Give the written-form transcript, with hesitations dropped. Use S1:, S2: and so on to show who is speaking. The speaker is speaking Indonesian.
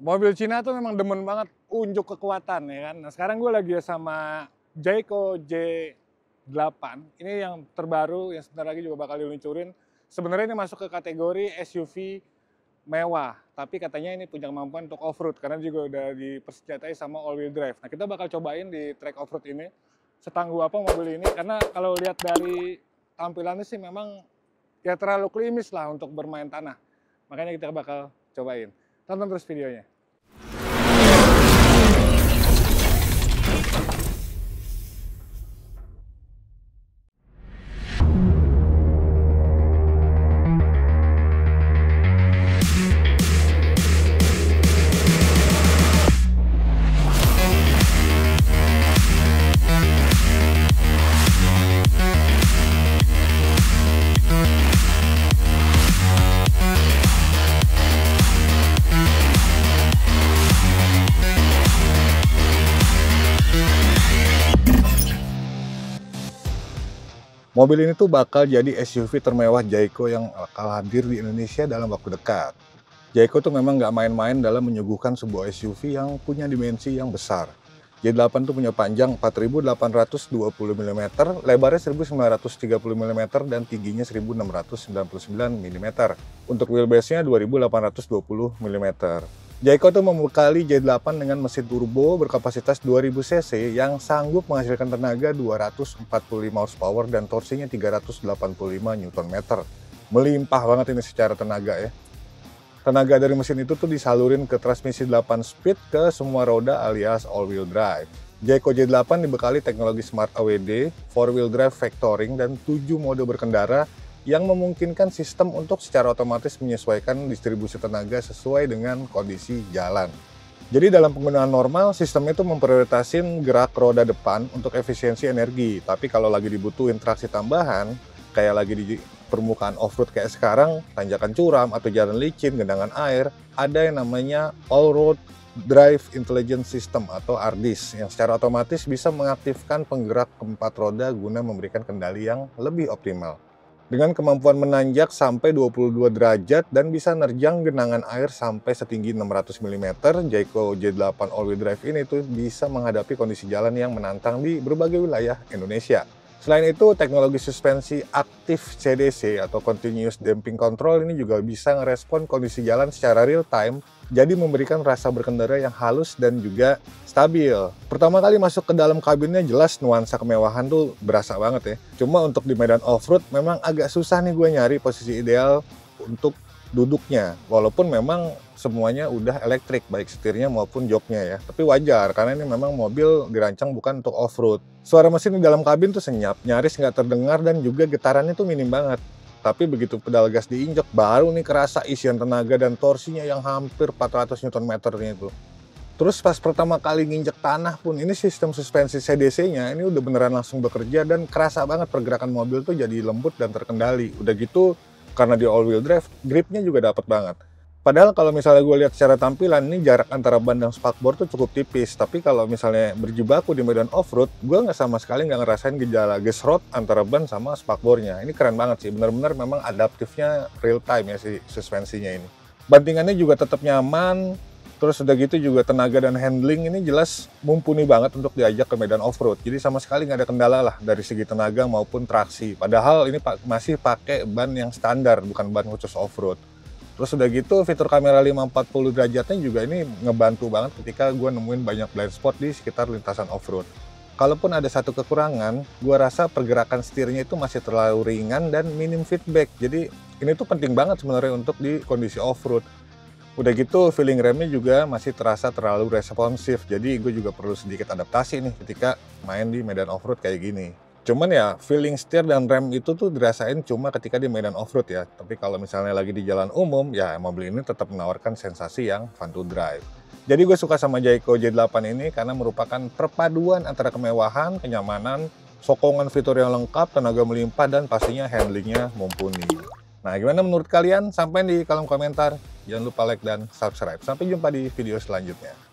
S1: Mobil Cina tuh memang demen banget unjuk kekuatan ya kan. Nah sekarang gue lagi sama Jayco J8. Ini yang terbaru yang sebentar lagi juga bakal diluncurin. Sebenarnya ini masuk ke kategori SUV mewah, tapi katanya ini punya kemampuan untuk off-road karena juga udah dipersenjatai sama all-wheel drive. Nah kita bakal cobain di track off-road ini setangguh apa mobil ini, karena kalau lihat dari tampilannya sih memang ya terlalu klimis lah untuk bermain tanah. Makanya kita bakal cobain. Tonton terus videonya. Mobil ini tuh bakal jadi SUV termewah Jayco yang bakal hadir di Indonesia dalam waktu dekat. Jayco tuh memang nggak main-main dalam menyuguhkan sebuah SUV yang punya dimensi yang besar. J8 tuh punya panjang 4.820 mm, lebarnya 1.930 mm, dan tingginya 1.699 mm. Untuk wheelbase-nya 2.820 mm. Jayco tuh membekali J8 dengan mesin turbo berkapasitas 2000 cc yang sanggup menghasilkan tenaga 245 horsepower dan torsinya 385 Nm. Melimpah banget ini secara tenaga ya. Tenaga dari mesin itu tuh disalurin ke transmisi 8 speed ke semua roda alias all-wheel drive. Jayco J8 dibekali teknologi Smart AWD, 4-wheel drive vectoring, dan 7 mode berkendara yang memungkinkan sistem untuk secara otomatis menyesuaikan distribusi tenaga sesuai dengan kondisi jalan. Jadi dalam penggunaan normal, sistem itu memprioritaskan gerak roda depan untuk efisiensi energi. Tapi kalau lagi dibutuhin traksi tambahan, kayak lagi di permukaan off-road kayak sekarang, tanjakan curam atau jalan licin, genangan air, ada yang namanya All-Road Drive Intelligence System atau ARDIS yang secara otomatis bisa mengaktifkan penggerak keempat roda guna memberikan kendali yang lebih optimal. Dengan kemampuan menanjak sampai 22 derajat dan bisa nerjang genangan air sampai setinggi 600 mm, Jayco J8 all-wheel drive ini tuh bisa menghadapi kondisi jalan yang menantang di berbagai wilayah Indonesia. Selain itu, teknologi suspensi aktif CDC atau Continuous Damping Control ini juga bisa ngerespon kondisi jalan secara real time, jadi memberikan rasa berkendara yang halus dan juga stabil. Pertama kali masuk ke dalam kabinnya jelas nuansa kemewahan tuh berasa banget ya. Cuma untuk di medan off-road memang agak susah nih gue nyari posisi ideal untuk duduknya. Walaupun memang semuanya udah elektrik, baik setirnya maupun joknya ya. Tapi wajar, karena ini memang mobil dirancang bukan untuk off-road. Suara mesin di dalam kabin tuh senyap, nyaris nggak terdengar, dan juga getarannya tuh minim banget. Tapi begitu pedal gas diinjek, baru nih kerasa isian tenaga dan torsinya yang hampir 400 Nm itu. Terus pas pertama kali nginjek tanah pun, ini sistem suspensi CDC-nya ini udah beneran langsung bekerja, dan kerasa banget pergerakan mobil tuh jadi lembut dan terkendali. Udah gitu, karena di all-wheel drive, gripnya juga dapet banget. Padahal kalau misalnya gue lihat secara tampilan, ini jarak antara ban dan spakbor tuh cukup tipis. Tapi kalau misalnya berjibaku di medan off-road, gue nggak sama sekali nggak ngerasain gejala gesrot antara ban sama spakbornya. Ini keren banget sih, bener-bener memang adaptifnya real time ya si suspensinya ini. Bantingannya juga tetap nyaman, terus udah gitu juga tenaga dan handling ini jelas mumpuni banget untuk diajak ke medan off-road. Jadi sama sekali nggak ada kendala lah dari segi tenaga maupun traksi. Padahal ini masih pakai ban yang standar, bukan ban khusus off-road. Terus udah gitu fitur kamera 540 derajatnya juga ini ngebantu banget ketika gue nemuin banyak blind spot di sekitar lintasan off-road. Kalaupun ada satu kekurangan, gue rasa pergerakan setirnya itu masih terlalu ringan dan minim feedback. Jadi ini tuh penting banget sebenarnya untuk di kondisi off-road. Udah gitu feeling remnya juga masih terasa terlalu responsif. Jadi gue juga perlu sedikit adaptasi nih ketika main di medan off-road kayak gini. Cuman ya feeling setir dan rem itu tuh dirasain cuma ketika di medan off-road ya. Tapi kalau misalnya lagi di jalan umum, ya mobil ini tetap menawarkan sensasi yang fun to drive. Jadi gue suka sama Jayco J8 ini karena merupakan perpaduan antara kemewahan, kenyamanan, sokongan fitur yang lengkap, tenaga melimpah, dan pastinya handlingnya mumpuni. Nah, gimana menurut kalian? Sampaikan di kolom komentar. Jangan lupa like dan subscribe. Sampai jumpa di video selanjutnya.